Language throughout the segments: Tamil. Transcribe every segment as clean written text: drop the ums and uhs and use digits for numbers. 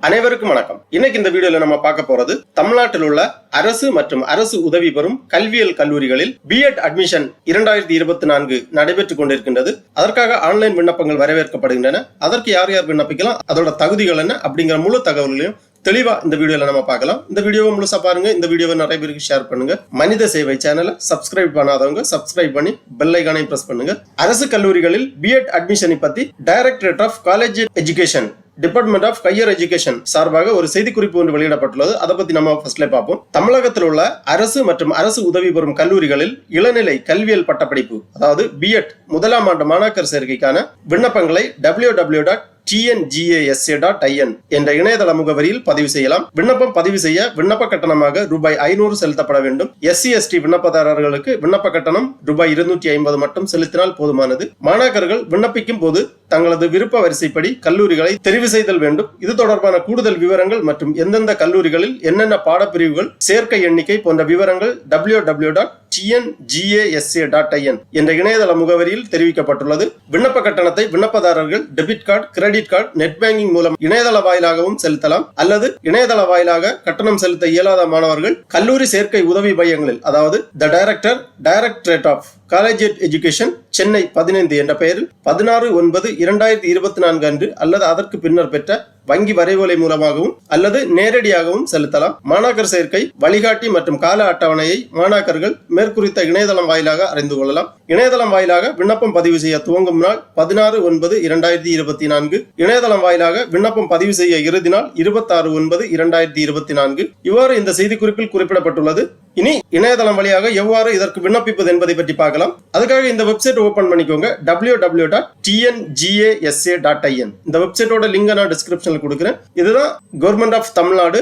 அனைவருக்கும் வணக்கம். இன்னைக்கு இந்த வீடியோல நம்ம பார்க்க போறது தமிழ்நாட்டில் உள்ள அரசு மற்றும் அரசு உதவி பெறும் கல்வியியல் கல்லூரிகளில் பிஎட் அட்மிஷன் 2024 நடைபெற்றுக் கொண்டிருக்கின்றது. அதற்காக ஆன்லைன் விண்ணப்பங்கள் வரவேற்கப்படுகின்றன. அதற்கு யார் யார் விண்ணப்பிக்கலாம், அதோட தகுதிகள் என்ன அப்படிங்கிற முழு தகவல்களையும் தெளிவா இந்த வீடியோல நம்ம பார்க்கலாம். இந்த வீடியோவை முழுசா பாருங்க. இந்த வீடியோவை நிறைய பேருக்கு ஷேர் பண்ணுங்க. மனித சேவை சேனலை சப்ஸ்கிரைப் பண்ணாதவங்க சப்ஸ்கிரைப் பண்ணி பெல் ஐகானை பிரஸ் பண்ணுங்க. அரசு கல்லூரிகளில் பிஎட் அட்மிஷனை பத்தி directorate of college education department of higher education சார்பாக ஒரு செய்திக்குறிப்பு ஒன்று வெளியிடப்பட்டுள்ளது. அதை பத்தி நம்ம ஃபர்ஸ்ட்ல பார்ப்போம். தமிழகத்தில் உள்ள அரசு மற்றும் அரசு உதவி பெறும் கல்லூரிகளில் இளநிலை கல்வியியல் பட்டப்படிப்பு அதாவது பிஎட் முதலாம் ஆண்டு மாணாக்கர் சேர்க்கைக்கான விண்ணப்பங்களை www.tngasa.in என்ற இணையதள முகவரியில் பதிவு செய்யலாம். விண்ணப்பம் பதிவு செய்ய விண்ணப்ப கட்டணமாக ரூபாய் 500 செலுத்தப்பட வேண்டும். SC/ST விண்ணப்பதாரர்களுக்கு விண்ணப்ப கட்டணம் ரூபாய் 250 மட்டும் செலுத்தினால் போதுமானது. மாணாக்கர்கள் விண்ணப்பிக்கும் போது தங்களது விருப்ப வரிசைப்படி கல்லூரிகளை தெரிவு செய்தல் வேண்டும். இது தொடர்பான கூடுதல் விவரங்கள் மற்றும் எந்தெந்த கல்லூரிகளில் என்னென்ன பாடப்பிரிவுகள், சேர்க்கை எண்ணிக்கை போன்ற விவரங்கள் www.tngasa.in என்ற இணையதள முகவரியில் தெரிவிக்கப்பட்டுள்ளது. விண்ணப்ப கட்டணத்தை விண்ணப்பதாரர்கள் debit card, credit card, net banking மூலம் இணையதள வாயிலாகவும் செலுத்தலாம். அல்லது இணையதள வாயிலாக கட்டணம் செலுத்த இயலாத மாணவர்கள் கல்லூரி சேர்க்கை உதவி மையங்களில் அதாவது directorate of college education Chennai 15 என்ற பெயரில் 16/9/2024 அன்று அல்லது அதற்கு பின்னர் பெற்ற வங்கி வரைவோலை மூலமாகவும் அல்லது நேரடியாகவும் செலுத்தலாம். மாணாக்கர் சேர்க்கை வழிகாட்டி மற்றும் கால அட்டவணையை மாணாக்கர்கள் மேற்குறித்த இணையதளம் வாயிலாக அறிந்து கொள்ளலாம். இணையதளம் வாயிலாக விண்ணப்பம் பதிவு செய்ய துவங்கும் நாள் 16/9/2024. இணையதளம் வாயிலாக விண்ணப்பம் பதிவு செய்ய இறுதி நாள் 26/9/2024. இவ்வாறு இந்த செய்திக்குறிப்பில் குறிப்பிடப்பட்டுள்ளது. இனி இணையதளம் வழியாக எவ்வாறு இதற்கு விண்ணப்பிப்பது என்பதை பற்றி பார்க்கலாம். அதுக்காக இந்த வெப்சைட் ஓபன் பண்ணிக்கோங்க. www.tngasa.in இந்த வெப்சைட்டோட லிங்க் நான் டிஸ்கிரிப்ஷன்ல கொடுக்கிறேன். இதுதான் government of Tamil Nadu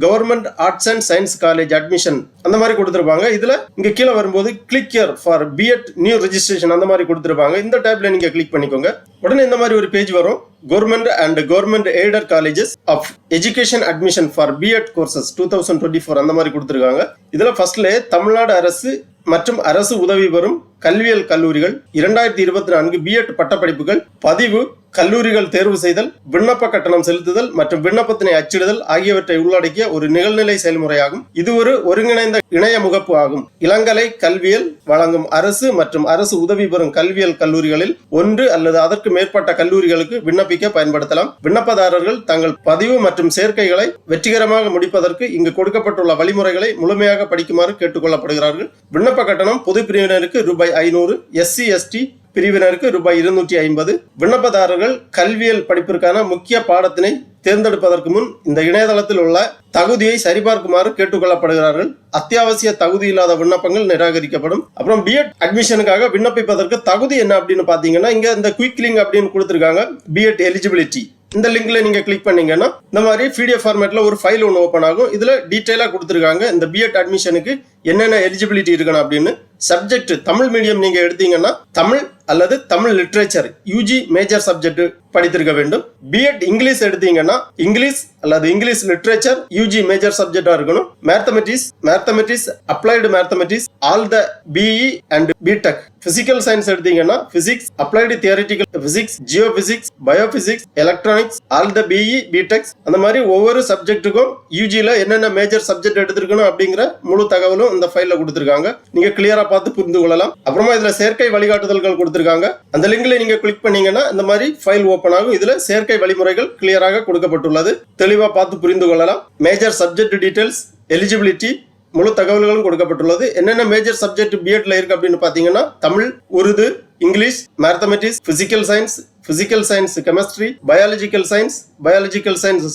government arts and science college admission அந்த மாதிரி கொடுத்திருப்பாங்க. இதுல இங்க கீழே வரும்போது click here for BEd new registration அந்த மாதிரி கொடுத்திருப்பாங்க. இந்த டேப்ல நீங்க கிளிக் பண்ணிக்கோங்க. உடனே இந்த மாதிரி ஒரு பேஜ் வரும். Government and government aided colleges of education admission for BEd courses 2024 அந்த மாதிரி கொடுத்திருக்காங்க. இதுல ஃபர்ஸ்ட்ல தமிழ்நாடு அரசு மற்றும் அரசு உதவி பெறும் கல்வியியல் கல்லூரிகள் 2024 பிஎட் பட்டப்படிப்புகள் பதிவு, கல்லூரிகள் தேர்வு செய்தல், விண்ணப்ப கட்டணம் செலுத்துதல் மற்றும் விண்ணப்பத்தினை அச்சிடுதல் ஆகியவற்றை உள்ளடக்கிய ஒரு நிகழ்நிலை செயல்முறையாகும். இது ஒரு ஒருங்கிணைந்த இணைய முகப்பு ஆகும். இளங்கலை கல்வியல் வழங்கும் அரசு மற்றும் அரசு உதவி பெறும் கல்வியியல் கல்லூரிகளில் ஒன்று அல்லது அதற்கு மேற்பட்ட கல்லூரிகளுக்கு விண்ணப்பிக்க பயன்படுத்தலாம். விண்ணப்பதாரர்கள் தங்கள் பதிவு மற்றும் சேர்க்கைகளை வெற்றிகரமாக முடிப்பதற்கு இங்கு கொடுக்கப்பட்டுள்ள வழிமுறைகளை முழுமையாக படிக்குமாறு கேட்டுக்கொள்ளப்படுகிறார்கள். விண்ணப்ப கட்டணம் பொது பிரிவினருக்கு ரூபாய் 500, SC/ST பிரிவினருக்கு ரூபாய் 250. விண்ணப்பதாரர்கள் கல்வியியல் படிப்பிற்கான முக்கிய பாடத்தினை தேர்ந்தெடுப்பதற்கு முன் இந்த இணையதளத்தில் உள்ள தகுதியை சரிபார்க்குமாறு கேட்டுக்கொள்ளப்படுகிறார்கள். அத்தியாவசிய தகுதி இல்லாத விண்ணப்பங்கள் நிராகரிக்கப்படும். அப்புறம் பிஎட் அட்மிஷனுக்காக விண்ணப்பிப்பதற்கு தகுதி என்ன அப்படின்னு பாத்தீங்கன்னா இங்க இந்த குயிக் லிங்க் அப்படின்னு கொடுத்திருக்காங்க. பிஎட் எலிஜிபிலிட்டி இந்த லிங்க்ல நீங்க கிளிக் பண்ணீங்கன்னா இந்த மாதிரி PDF ஃபார்மேட்ல ஒரு ஃபைல் ஒன்று ஓபன் ஆகும். இதுல டீடைலா கொடுத்திருக்காங்க இந்த பிஎட் அட்மிஷனுக்கு என்னென்ன எலிஜிபிலிட்டி இருக்கணும் அப்படின்னு. சப்ஜெக்ட் தமிழ் மீடியம் நீங்க எடுத்தீங்கன்னா தமிழ் அல்லது Tamil literature UG major subject படித்திருக்க வேண்டும். பிஎட் இங்கிலீஷ் எடுத்தீங்கன்னா இங்கிலீஷ் அல்லது இங்கிலீஷ் லிட்ரேச்சர் UG மேஜர் சப்ஜெக்டா இருக்கணும். Mathematics applied mathematics all the BE and BTech. Physical science எடுத்தீங்கன்னா physics, applied theoretical physics, geo physics, bio physics, electronics all the BE BTech. அந்த மாதிரி ஒவ்வொரு சப்ஜெக்ட்டுக்கும் UGல என்னென்ன மேஜர் சப்ஜெக்ட் எடுத்திருக்கணும் அப்படிங்கிற முழு தகவலும் இந்த ஃபைல்ல கொடுத்திருக்காங்க. நீங்க கிளியரா பார்த்து புரிந்து கொள்ளலாம். அப்புறமா இதுல சேர்க்கை வழிகாட்டுதல்கள் கொடுத்திருக்காங்க. அந்த லிங்க்ல நீங்க கிளிக் பண்ணீங்கன்னா இந்த மாதிரி ஃபைல் ஓபன் ஆகும். இதுல சேர்க்கை வழிமுறைகள் கிளியராக கொடுக்கப்பட்டுள்ளது. தெளிவா பார்த்து புரிந்து கொள்ளலாம். மேஜர் சப்ஜெக்ட் டீடைல்ஸ், எலிஜிபிலிட்டி முழு தகவல்களும் கொடுக்கப்பட்டுள்ளது. என்னென்ன மேஜர் சப்ஜெக்ட் பிஎட்ல இருக்கு அப்படின்னு பாத்தீங்கன்னா Tamil, Urdu, English, mathematics, physical science chemistry, biological science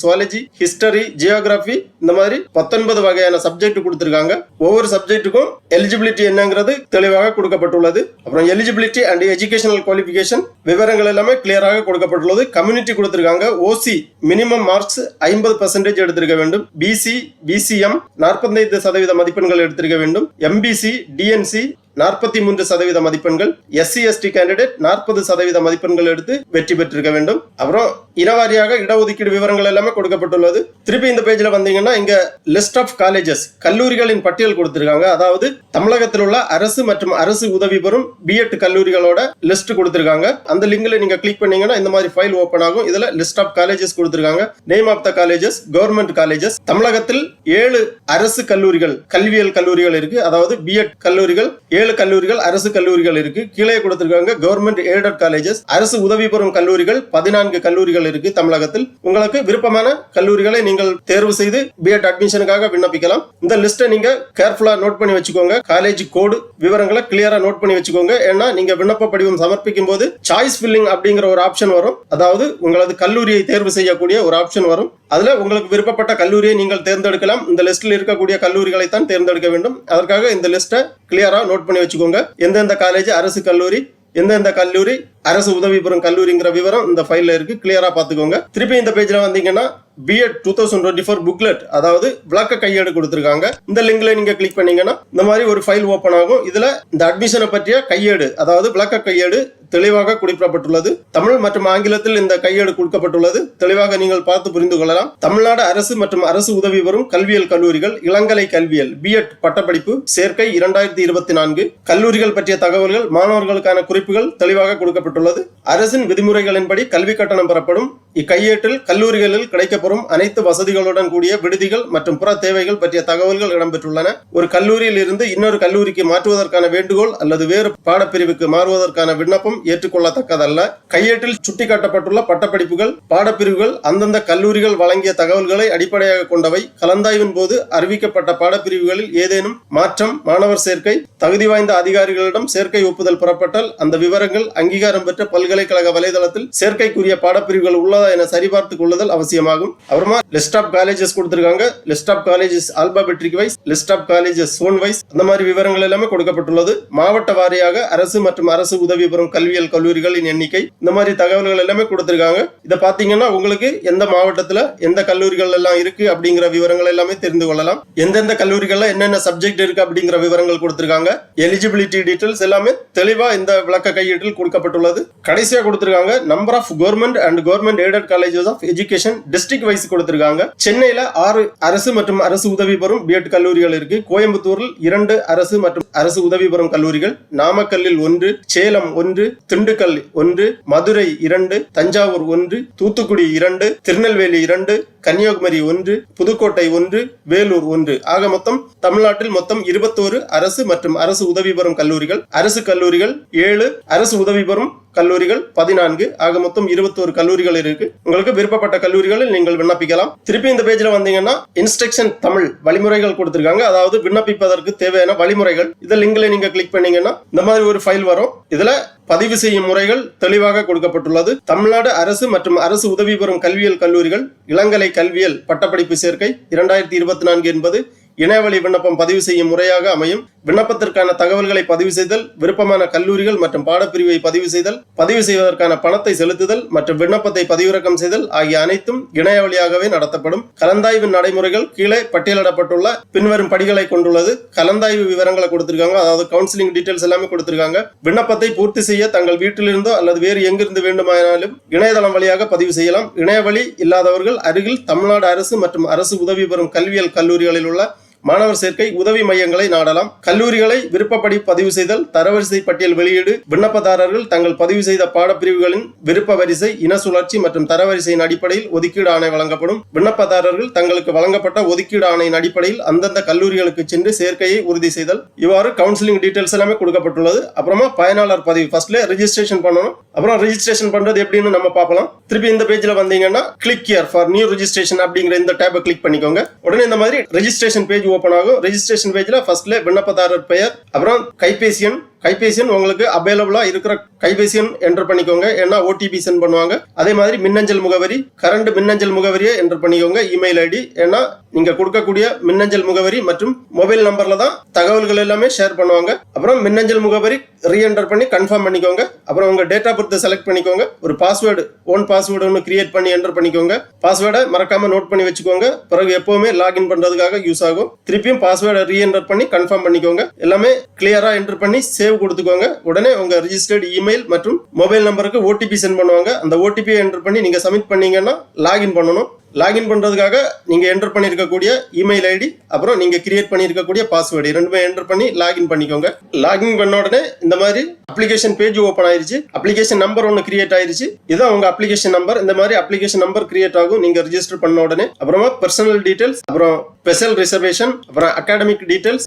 zoology, history, geography இந்த மாதிரி 19 வகையான சப்ஜெக்ட் கொடுத்திருக்காங்க. ஒவ்வொரு சப்ஜெக்ட்டுக்கும் எலிஜிபிலிட்டி என்னங்கிறது தெளிவாக கொடுக்கப்பட்டுள்ளது. அப்புறம் எலிஜிபிலிட்டி அண்ட் எஜுகேஷனல் குவாலிஃபிகேஷன் விவரங்கள் எல்லாமே கிளியராக கொடுக்கப்பட்டுள்ளது. கம்யூனிட்டி கொடுத்திருக்காங்க. OC மினிமம் மார்க்ஸ் 50% எடுத்திருக்க வேண்டும். BC BCM 45% மதிப்பெண்கள் எடுத்திருக்க வேண்டும். MBC DNC 43% மதிப்பெண்கள், SC ST கேண்டிடேட் 40% மதிப்பெண்கள் எடுத்து வெற்றி பெற்றிருக்க வேண்டும். அப்புறம் இனவாரியாக இடஒதுக்கீடு விவரங்கள் எல்லாமே கொடுக்கப்பட்டுள்ளது. திருப்பி இந்த பேஜ்ல வந்தீங்கன்னா இங்க லிஸ்ட் ஆஃப் காலேஜஸ், கல்லூரிகளின் பட்டியல் கொடுத்திருக்காங்க. அதாவது தமிழகத்தில் உள்ள அரசு மற்றும் அரசு உதவி பெறும் B.Ed கல்லூரிகளோட லிஸ்ட் கொடுத்திருக்காங்க. அந்த லிங்க்ல நீங்க கிளிக் பண்ணீங்கன்னா இந்த மாதிரி ஃபைல் ஓபன் ஆகும். இதுல லிஸ்ட் ஆஃப் காலேஜஸ் கொடுத்திருக்காங்க. Name of the colleges, government colleges. தமிழகத்தில் 7 அரசு கல்லூரிகள், கல்வியியல் கல்லூரிகள் இருக்கு. அதாவது B.Ed கல்லூரிகள் 7 கல்லூரிகள், அரசு கல்லூரிகள் இருக்கு. கீழே கொடுத்திருக்காங்க கவர்மெண்ட் எய்டட் காலேஜஸ், அரசு உதவி பெறும் கல்லூரிகள் 14 கல்லூரிகள் இருக்கு தமிழகத்தில். உங்களுக்கு விருப்பமான கல்லூரிகளை நீங்கள் தேர்வு செய்து B.Ed அட்மிஷனுக்காக விண்ணப்பிக்கலாம். இந்த லிஸ்ட்டை நீங்க கேர்ஃபுல்லா நோட் பண்ணி வச்சுக்கோங்க. காலேஜ் கோடு விவரங்களை கிளியரா நோட் பண்ணி வச்சுக்கோங்க. ஏன்னா நீங்க விண்ணப்ப படிவம் சமர்ப்பிக்கும் போது சாய்ஸ் ஃபில்லிங் அப்படிங்கிற ஒரு ஆப்ஷன் வரும். அதாவது உங்களது கல்லூரியை தேர்வு செய்யக்கூடிய ஒரு ஆப்ஷன் வரும். அதுல உங்களுக்கு விருப்பப்பட்ட கல்லூரியை நீங்கள் தேர்ந்தெடுக்கலாம். இந்த லிஸ்ட்ல இருக்கக்கூடிய கல்லூரிகளை தான் தேர்ந்தெடுக்க வேண்டும். அதற்காக இந்த லிஸ்ட்டை கிளியரா நோட் பண்ணி வச்சுக்கோங்க. எந்தெந்த காலேஜ் அரசு கல்லூரி, எந்தெந்த கல்லூரி அரசு உதவி பெறும் கல்லூரிங்கிற விவரம் இந்த ஃபைல்ல இருக்கு. கிளியரா பாத்துக்கோங்க. திருப்பி இந்த பேஜ்ல வந்தீங்கன்னா B.Ed 2024 புக்லெட், அதாவது விளக்க கையேடு கொடுத்திருக்காங்க. இந்த லிங்க்ல நீங்க கிளிக் பண்ணீங்கன்னா இந்த மாதிரி ஒரு ஃபைல் ஓபன் ஆகும். இதுல இந்த அட்மிஷனை பற்றிய கையேடு, அதாவது விளக்க கையேடு தெளிவாக குறிப்பிடப்பட்டுள்ளது. தமிழ் மற்றும் ஆங்கிலத்தில் இந்த கையேடு கொடுக்கப்பட்டுள்ளது. தெளிவாக நீங்கள் பார்த்து புரிந்து கொள்ளலாம். தமிழ்நாடு அரசு மற்றும் அரசு உதவி பெறும் கல்வியியல் கல்லூரிகள், இளங்கலை கல்வியல் B.Ed பட்டப்படிப்பு சேர்க்கை 2024 கல்லூரிகள் பற்றிய தகவல்கள், மாணவர்களுக்கான குறிப்புகள் தெளிவாக கொடுக்கப்பட்டுள்ளது. அரசின் விதிமுறைகளின்படி கல்வி கட்டணம் பெறப்படும். இக்கையேட்டில் கல்லூரிகளில் கிடைக்கப்பெறும் அனைத்து வசதிகளுடன் கூடிய விடுதிகள் மற்றும் புற தேவைகள் பற்றிய தகவல்கள் இடம்பெற்றுள்ளன. ஒரு கல்லூரியில் இருந்து இன்னொரு கல்லூரிக்கு மாற்றுவதற்கான வேண்டுகோள் அல்லது வேறு பாடப்பிரிவுக்கு மாறுவதற்கான விண்ணப்பம் ஏற்றுக்கொள்ளத்தக்கதல்ல. கையேட்டில் சுட்டிக்காட்டப்பட்டுள்ள பட்டப்படிப்புகள், பாடப்பிரிவுகள் அந்தந்த கல்லூரிகள் வழங்கிய தகவல்களை அடிப்படையாக கொண்டவை. கலந்தாய்வின் போது அறிவிக்கப்பட்ட பாடப்பிரிவுகளில் ஏதேனும் மாற்றம், மாணவர் சேர்க்கை, தகுதி வாய்ந்த அதிகாரிகளிடம் சேர்க்கை ஒப்புதல் பெறப்பட்டால் அந்த விவரங்கள் அங்கீகாரம் பெற்ற பல்கலைக்கழக வலைதளத்தில் சேர்க்கைக்குரிய பாடப்பிரிவுகள் உள்ளதா என சரிபார்த்துக் கொள்ளுதல் அவசியமாகும். அப்புறமா லிஸ்ட் ஆஃப் காலேஜஸ் கொடுத்திருக்காங்க. List of colleges alphabetic wise, list of colleges zone wise, அந்த மாதிரி விவரங்கள் எல்லாமே கொடுக்கப்பட்டுள்ளது. மாவட்ட வாரியாக அரசு மற்றும் அரசு உதவி பெறும் கல்வியியல் கல்லூரிகளின் எண்ணிக்கை, இந்த மாதிரி தகவல்கள் எல்லாமே கொடுத்திருக்காங்க. இதை பாத்தீங்கன்னா உங்களுக்கு எந்த மாவட்டத்துல எந்த கல்லூரிகள் எல்லாம் இருக்கு அப்படிங்கிற விவரங்கள் எல்லாமே தெரிந்து கொள்ளலாம். எந்தெந்த கல்லூரிகள்ல என்னென்ன சப்ஜெக்ட் இருக்கு அப்படிங்கிற விவரங்கள் கொடுத்திருக்காங்க. எலிஜிபிலிட்டி டீடைல்ஸ் எல்லாமே தெளிவா இந்த விளக்க கையேட்டில் கொடுக்கப்பட்டுள்ளது. கடைசியா கொடுத்திருக்காங்க number of government and government aided colleges of education district wise கொடுத்திருக்காங்க. சென்னையில 6 அரசு மற்றும் அரசு உதவி பெறும் B.Ed கல்லூரிகள் இருக்கு. கோயம்புத்தூரில் 2 அரசு மற்றும் அரசு உதவி பெறும் கல்லூரிகள், நாமக்கல்லில் 1, சேலம் 1, திண்டுக்கல் 1, மதுரை 2, தஞ்சாவூர் 1, தூத்துக்குடி 2, திருநெல்வேலி 2, கன்னியாகுமரி 1, புதுக்கோட்டை 1, வேலூர் 1 ஆக மொத்தம் தமிழ்நாட்டில் மொத்தம் 21 அரசு மற்றும் அரசு உதவி பெறும் கல்லூரிகள். அரசு கல்லூரிகள் 7, அரசு உதவி பெறும் கல்லூரிகள் 14 ஆக மொத்தம் 21 கல்லூரிகள் இருக்கு. உங்களுக்கு விருப்பப்பட்ட கல்லூரிகளில் நீங்கள் விண்ணப்பிக்கலாம். திருப்பி இந்த பேஜ்ல வந்தீங்கன்னா இன்ஸ்ட்ரக்ஷன் தமிழ் வழிமுறைகள் கொடுத்திருக்காங்க. அதாவது விண்ணப்பிப்பதற்கு தேவையான வழிமுறைகள். இந்த லிங்க்ல நீங்க கிளிக் பண்ணீங்கன்னா இந்த மாதிரி ஒரு ஃபைல் வரும். இதுல பதிவு செய்யும் முறைகள் தெளிவாக கொடுக்கப்பட்டுள்ளது. தமிழ்நாடு அரசு மற்றும் அரசு உதவி பெறும் கல்வியியல் கல்லூரிகள் இளங்கலை கல்வியல் பட்டப்படிப்பு சேர்க்கை 2024 என்பது இணையவழி விண்ணப்பம் பதிவு செய்யும் முறையாக அமையும். விண்ணப்பத்திற்கான தகவல்களை பதிவு செய்தல், விருப்பமான கல்லூரிகள் மற்றும் பாடப்பிரிவை பதிவு செய்தல், பதிவு செய்வதற்கான பணத்தை செலுத்துதல் மற்றும் விண்ணப்பத்தை பதிவிறக்கம் செய்தல் ஆகிய அனைத்தும் இணைய வழியாகவே நடத்தப்படும். கலந்தாய்வு நடைமுறைகள் கீழே பட்டியலிடப்பட்டுள்ள பின்வரும் படிகளை கொண்டுள்ளது. கலந்தாய்வு விவரங்களை கொடுத்திருக்காங்க. அதாவது கவுன்சிலிங் டீடைல்ஸ் எல்லாமே கொடுத்திருக்காங்க. விண்ணப்பத்தை பூர்த்தி செய்ய தங்கள் வீட்டிலிருந்தோ அல்லது வேறு எங்கிருந்து வேண்டுமானாலும் இணையதளம் வழியாக பதிவு செய்யலாம். இணையவழி இல்லாதவர்கள் அருகில் தமிழ்நாடு அரசு மற்றும் அரசு உதவி பெறும் கல்வியியல் கல்லூரிகளில் உள்ள மாணவர் சேர்க்கை உதவி மையங்களை நாடலாம். கல்லூரிகளை விருப்பப்படி பதிவு செய்தல், தரவரிசை பட்டியல் வெளியீடு, விண்ணப்பதாரர்கள் தங்கள் பதிவு செய்த பாடப்பிரிவுகளின் விருப்ப வரிசை, இன சுழற்சி மற்றும் தரவரிசையின் அடிப்படையில் ஒதுக்கீடு ஆணை வழங்கப்படும். விண்ணப்பதாரர்கள் தங்களுக்கு வழங்கப்பட்ட ஒதுக்கீடு ஆணையின் அடிப்படையில் அந்தந்த கல்லூரிகளுக்கு சென்று சேர்க்கையை உறுதி செய்தல். இவ்வாறு கவுன்சிலிங் டீடைல்ஸ் எல்லாமே கொடுக்கப்பட்டுள்ளது. அப்புறமா பயனாளர் பதிவு ஃபர்ஸ்ட்ல ரெஜிஸ்ட்ரேஷன் பண்ணணும். அப்புறம் ரெஜிஸ்ட்ரேஷன் பண்றது எப்படின்னு நம்ம பார்க்கலாம். திருப்பி இந்த பேஜ்ல வந்தீங்கன்னா click here for new registration அப்படிங்கிற இந்த டேபை கிளிக் பண்ணிக்கோங்க. உடனே இந்த மாதிரி ரெஜிஸ்ட்ரேஷன் பேஜ் ஓபன் ஆகும். ரெஜிஸ்ட்ரேஷன் பேஜ்ல ஃபர்ஸ்ட்ல விண்ணப்பதாரர் பெயர், அப்புறம் கைபேசி எண், கைபேசி எண் உங்களுக்கு அவைலபிளா இருக்கிற கைபேசி எண் என்டர் பண்ணிக்கோங்க, ஏன்னா ஓடிபி சென்ட் பண்ணுவாங்க. அதே மாதிரி மின்னஞ்சல் முகவரி, கரண்ட் மின்னஞ்சல் முகவரியை என்டர் பண்ணிக்கோங்க, இமெயில் ஐடி, ஏன்னா நீங்க கொடுக்கக்கூடிய மின்னஞ்சல் முகவரி மற்றும் மொபைல் நம்பர்ல தான் தகவல்கள் எல்லாமே ஷேர் பண்ணுவாங்க. அப்புறம் மின்னஞ்சல் முகவரி ரீஎன்டர் பண்ணி கன்ஃபார்ம் பண்ணிக்கோங்க. அப்புறம் உங்க டேட் ஆஃப் பர்த் செலக்ட் பண்ணிக்கோங்க. ஒரு பாஸ்வேர்டு, ஓன் பாஸ்வேர்டு ஒன்று கிரியேட் பண்ணி என்டர் பண்ணிக்கோங்க. பாஸ்வேர்டை மறக்காம நோட் பண்ணி வச்சுக்கோங்க, பிறகு எப்பவுமே லாகின் பண்றதுக்காக யூஸ் ஆகும். திருப்பியும் பாஸ்வேர்டை ரீஎன்டர் பண்ணி கன்ஃபார்ம் பண்ணிக்கோங்க. எல்லாமே கிளியரா என்டர் பண்ணி சேவ் கொடுத்துக்கோங்க. உடனே உங்க ரிஜிஸ்டர்ட் இமெயில் மற்றும் மொபைல் நம்பருக்கு ஓடிபி சென்ட் பண்ணுவாங்க. அந்த ஓடிபி என்டர் பண்ணி நீங்க சப்மிட் பண்ணீங்கன்னா லாகின் பண்ணணும். லாகின் பண்றதுக்காக நீங்க என்டர் பண்ணிருக்கக்கூடிய இமெயில் ஐடி அப்புறம் நீங்க கிரியேட் பண்ணிருக்கக்கூடிய பாஸ்வேர்டு ரெண்டுமே என்டர் பண்ணி லாகின் பண்ணிக்கோங்க. லாகின் பண்ண உடனே இந்த மாதிரி அப்ளிகேஷன் பேஜ் ஓபன் ஆயிருச்சு. அப்ளிகேஷன் நம்பர் ஒன்று கிரியேட் ஆயிருச்சு. இதுதான் உங்க அப்ளிகேஷன் நம்பர். இந்த மாதிரி அப்ளிகேஷன் நம்பர் கிரியேட் ஆகும் நீங்க ரெஜிஸ்டர் பண்ண உடனே. அப்புறமா பர்சனல் டீடைல்ஸ், அப்புறம் ஸ்பெஷல் ரிசர்வேஷன், அப்புறம் academic details,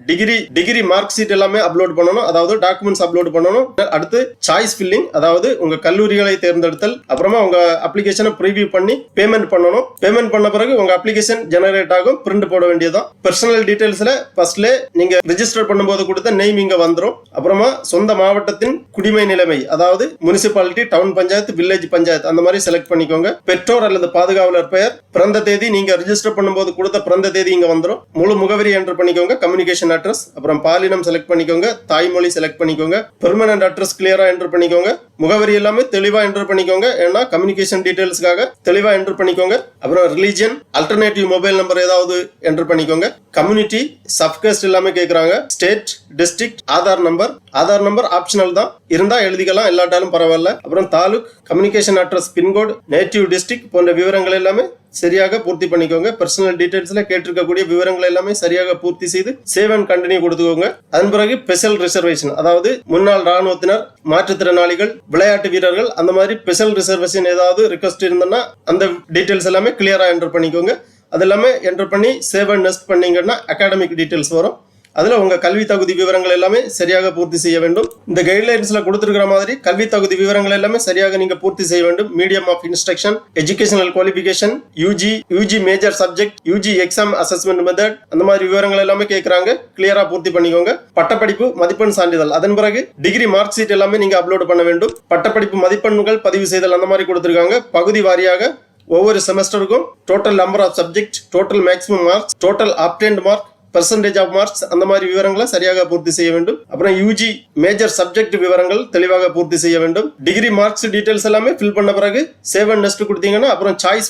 degree mark sheet எல்லாமே அப்லோட் பண்ணணும், அதாவது டாக்குமெண்ட்ஸ் அப்லோட் பண்ணணும். அடுத்து சாய்ஸ் ஃபில்லிங், அதாவது உங்க கல்லூரிகளை தேர்ந்தெடுத்தல். அப்புறமா உங்க அப்ளிகேஷனை ப்ரிவியூ பண்ணி பேமெண்ட் பண்ணணும். பேமெண்ட் பண்ண பிறகு உங்க அப்ளிகேஷன் ஜெனரேட் ஆகும், பிரிண்ட் போட வேண்டியதுதான். பர்சனல் டீடைல்ஸ்ல ஃபர்ஸ்ட்ல நீங்க ரெஜிஸ்டர் பண்ணும்போது கொடுத்த நேம் இங்க வந்துரும். அப்புறமா சொந்த மாவட்டத்தின் குடிமை நிலைமை, அதாவது municipality, town panchayat, village panchayat அந்த மாதிரி செலக்ட் பண்ணிக்கோங்க. பெற்றோர் அல்லது பாதுகாவலர் பெயர், பிறந்த தேதி, நீங்க ரெஜிஸ்டர் பண்ணும்போது கொடுத்த பிறந்த தேதி இங்க வந்துரும். முழு முகவரி என்டர் பண்ணிக்கோங்க, கம்யூனிகேஷன் அட்ரஸ், அப்புறம் பாலினம் செலக்ட் பண்ணிக்கோங்க, தாய்மொழி செலக்ட் பண்ணிக்கோங்க, பெர்மனன்ட் அட்ரஸ் கிளியரா என்டர் பண்ணிக்கோங்க. முகவரி எல்லாமே தெளிவா என்டர் பண்ணிக்கோங்க, ஏன்னா கம்யூனிகேஷன் டீடைல்ஸ்க்காக தெளிவா என்டர் பண்ணிக்கோங்க. அப்புறம் ரிலிஜன், அல்டர்னேட்டிவ் மொபைல் நம்பர் ஏதாவது என்டர் பண்ணிக்கோங்க. கம்யூனிட்டி, சப்காஸ்ட் எல்லாமே கேக்குறாங்க. State, district, Aadhaar number optional தான், இருந்தா எழுதிக்கலாம், இல்லாட்டாலும் பரவாயில்ல. அப்புறம் taluk, communication address, pincode, native district போன்ற விவரங்கள் எல்லாமே சரியாக பூர்த்தி பண்ணிக்கோங்க. பர்சனல் டீடைல்ஸ்ல கேட்டிருக்கக்கூடிய விவரங்கள் எல்லாமே சரியாக பூர்த்தி செய்து சேவ் அண்ட் கண்டினியூ கொடுத்துக்கோங்க. அதன் பிறகு ஸ்பெஷல் ரிசர்வேஷன், அதாவது முன்னாள் ராணுவத்தினர், மாற்றுத்திறனாளிகள், விளையாட்டு வீரர்கள் அந்த மாதிரி ஸ்பெஷல் ரிசர்வேஷன் ஏதாவது ரிக்வஸ்ட் இருந்ததுன்னா அந்த டீடைல்ஸ் எல்லாமே கிளியரா என்டர் பண்ணிக்கோங்க. அது எல்லாமே என்டர் பண்ணி சேவ் அண்ட் நெக்ஸ்ட் பண்ணீங்கன்னா அகாடமிக் டீடைல்ஸ் வரும். அதுல உங்க கல்வி தகுதி விவரங்கள் எல்லாமே சரியாக பூர்த்தி செய்ய வேண்டும். இந்த கைட்லைன்ஸ்ல கொடுத்திருக்கிற மாதிரி கல்வி தகுதி விவரங்கள் எல்லாமே சரியாக நீங்க பூர்த்தி செய்ய வேண்டும். Medium of instruction, educational qualification, UG major subject, UG exam assessment method அந்த மாதிரி விவரங்கள் எல்லாமே கேட்கறாங்க. கிளியரா பூர்த்தி பண்ணிக்கோங்க. பட்டப்படிப்பு மதிப்பெண் சான்றிதழ், அதன் பிறகு டிகிரி மார்க் ஷீட் எல்லாமே நீங்க அப்லோட் பண்ண வேண்டும். பட்டப்படிப்பு மதிப்பெண்கள் பதிவு செய்தல் அந்த மாதிரி கொடுத்திருக்காங்க. பகுதி வாரியாக ஒவ்வொரு செமஸ்டருக்கும் total number of subject, total maximum marks, total obtained mark, percentage of marks அந்த மாதிரி விவரங்களை சரியாக பூர்த்தி செய்ய வேண்டும். அப்புறம் யூஜி மேஜர் சப்ஜெக்ட் விவரங்கள் தெளிவாக பூர்த்தி செய்ய வேண்டும். டிகிரி மார்க்ஸ் டீடைல்ஸ் எல்லாமே ஃபில் பண்ண பிறகு சேவ் அண்ட் நெக்ஸ்ட் கொடுத்தீங்கன்னா அப்புறம் சாய்ஸ்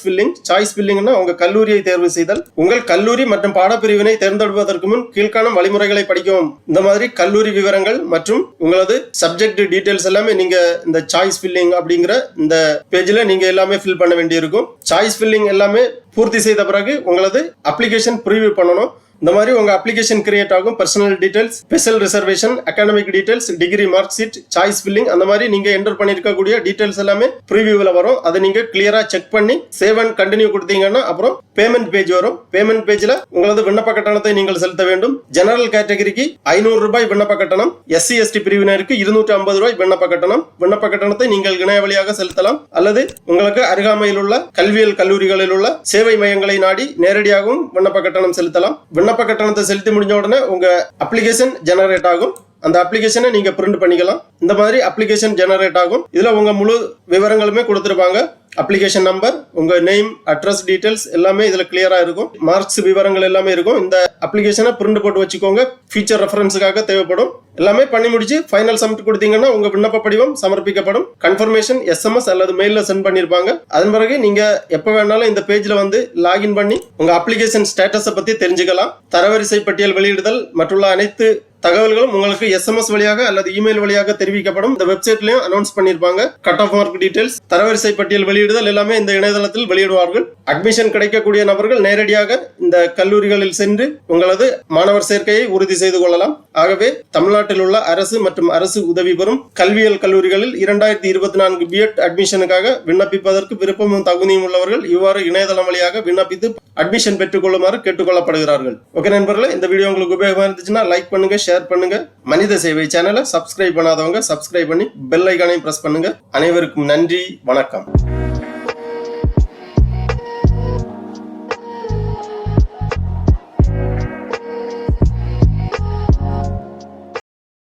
ஃபில்லிங்னா உங்க கல்லூரியை தேர்வு செய்தல். உங்கள் கல்லூரி மற்றும் பாடப்பிரிவினை தேர்ந்தெடுப்பதற்கு முன் கீழ்காணும் வழிமுறைகளை படிக்கவும். இந்த மாதிரி கல்லூரி விவரங்கள் மற்றும் உங்களது சப்ஜெக்ட் டீடைல்ஸ் எல்லாமே நீங்க இந்த சாய்ஸ் ஃபில்லிங் அப்படிங்கிற இந்த பேஜ்ல நீங்க எல்லாமே ஃபில் பண்ண வேண்டியிருக்கும். சாய்ஸ் ஃபில்லிங் எல்லாமே பூர்த்தி செய்த பிறகு உங்களது அப்ளிகேஷன் ப்ரிவியூ பண்ணணும். இந்த மாதிரி உங்க அப்ளிகேஷன் கிரியேட் ஆகும். Personal details, special reservation, academic details, degree mark sheet, choice filling அந்த மாதிரி நீங்க என்டர் பண்ணிருக்கக்கூடிய டீடைல்ஸ் எல்லாமே ப்ரிவியூல வரும். அதை நீங்க கிளியரா செக் பண்ணி சேவ் அண்ட் கண்டினியூ கொடுத்தீங்கன்னா அப்புறம் பேமெண்ட் பேஜ் வரும். பேமெண்ட் பேஜ்ல உங்களது விண்ணப்ப கட்டணத்தை நீங்கள் செலுத்த வேண்டும். ஜெனரல் கேட்டகரிக்கு 500 ரூபாய் விண்ணப்ப கட்டணம், SC ST பிரிவினருக்கு 250 ரூபாய் விண்ணப்ப கட்டணம். விண்ணப்ப கட்டணத்தை நீங்கள் இணைய வழியாக செலுத்தலாம், அல்லது உங்களுக்கு அருகாமையில் உள்ள கல்வியல் கல்லூரிகளில் உள்ள சேவை மையங்களை நாடி நேரடியாகவும் விண்ணப்ப கட்டணம் செலுத்தலாம். விண்ணப்ப கட்டணத்தை செலுத்தி முடிஞ்ச உடனே உங்க அப்ளிகேஷன் ஜெனரேட் ஆகும். அந்த அப்ளிகேஷனை நீங்க பிரிண்ட் பண்ணிக்கலாம். இந்த மாதிரி அப்ளிகேஷன் ஜெனரேட் ஆகும். இதுல உங்க முழு விவரங்களுமே கொடுத்திருப்பாங்க. அப்ளிகேஷன் நம்பர், உங்க நேம், அட்ரஸ் டீடைல்ஸ் எல்லாமே இதுல கிளியரா இருக்கும். மார்க்ஸ் விவரங்கள் எல்லாமே இருக்கும். இந்த அப்ளிகேஷனை பிரிண்ட் போட்டு வச்சுக்கோங்க, ஃபியூச்சர் ரெஃபரன்ஸுக்காக தேவைப்படும். எல்லாமே பண்ணி முடிச்சு ஃபைனல் சப்மிட் கொடுத்தீங்கன்னா உங்க விண்ணப்ப படிவம் சமர்ப்பிக்கப்படும். கன்ஃபர்மேஷன் SMS அல்லது மெயில்ல சென்ட் பண்ணிருப்பாங்க. அதன் பிறகு நீங்க எப்ப வேணாலும் இந்த பேஜ்ல வந்து லாகின் பண்ணி உங்க அப்ளிகேஷன் ஸ்டேட்டஸை பத்தி தெரிஞ்சுக்கலாம். தரவரிசை பட்டியல் வெளியிடுதல் மற்றுள்ள அனைத்து தகவல்களும் உங்களுக்கு SMS வழியாக அல்லது இமெயில் வழியாக தெரிவிக்கப்படும். இந்த வெப்சைட்லயும் அனௌன்ஸ் பண்ணிருப்பாங்க. கட் ஆஃப் மார்க் டீடைல்ஸ், தரவரிசை பட்டியல் வெளியிடுதல் எல்லாமே இந்த இணையதளத்தில் வெளியிடுவார்கள். அட்மிஷன் கிடைக்கக்கூடிய நபர்கள் நேரடியாக இந்த கல்லூரிகளில் சென்று உங்களது மாணவர் சேர்க்கையை உறுதி செய்து கொள்ளலாம். ஆகவே தமிழ்நாட்டில் உள்ள அரசு மற்றும் அரசு உதவி பெறும் கல்வியியல் கல்லூரிகளில் 2024 B.Ed அட்மிஷனுக்காக விண்ணப்பிப்பதற்கு விருப்பமும் தகுதியும் உள்ளவர்கள் இவ்வாறு இணையதளம் வழியாக விண்ணப்பித்து அட்மிஷன் பெற்றுக் கொள்ளுமாறு கேட்டுக்கொள்ளப்படுகிறார்கள். ஓகே நண்பர்களே, இந்த வீடியோ உங்களுக்கு உபயோகமா இருந்துச்சுன்னா லைக் பண்ணுங்க, ஷேர் பண்ணுங்க. மனித சேவை சேனலை சப்ஸ்கிரைப் பண்ணாதவங்க சப்ஸ்கிரைப் பண்ணி பெல் ஐகானையும் பிரஸ் பண்ணுங்க. அனைவருக்கும் நன்றி, வணக்கம்.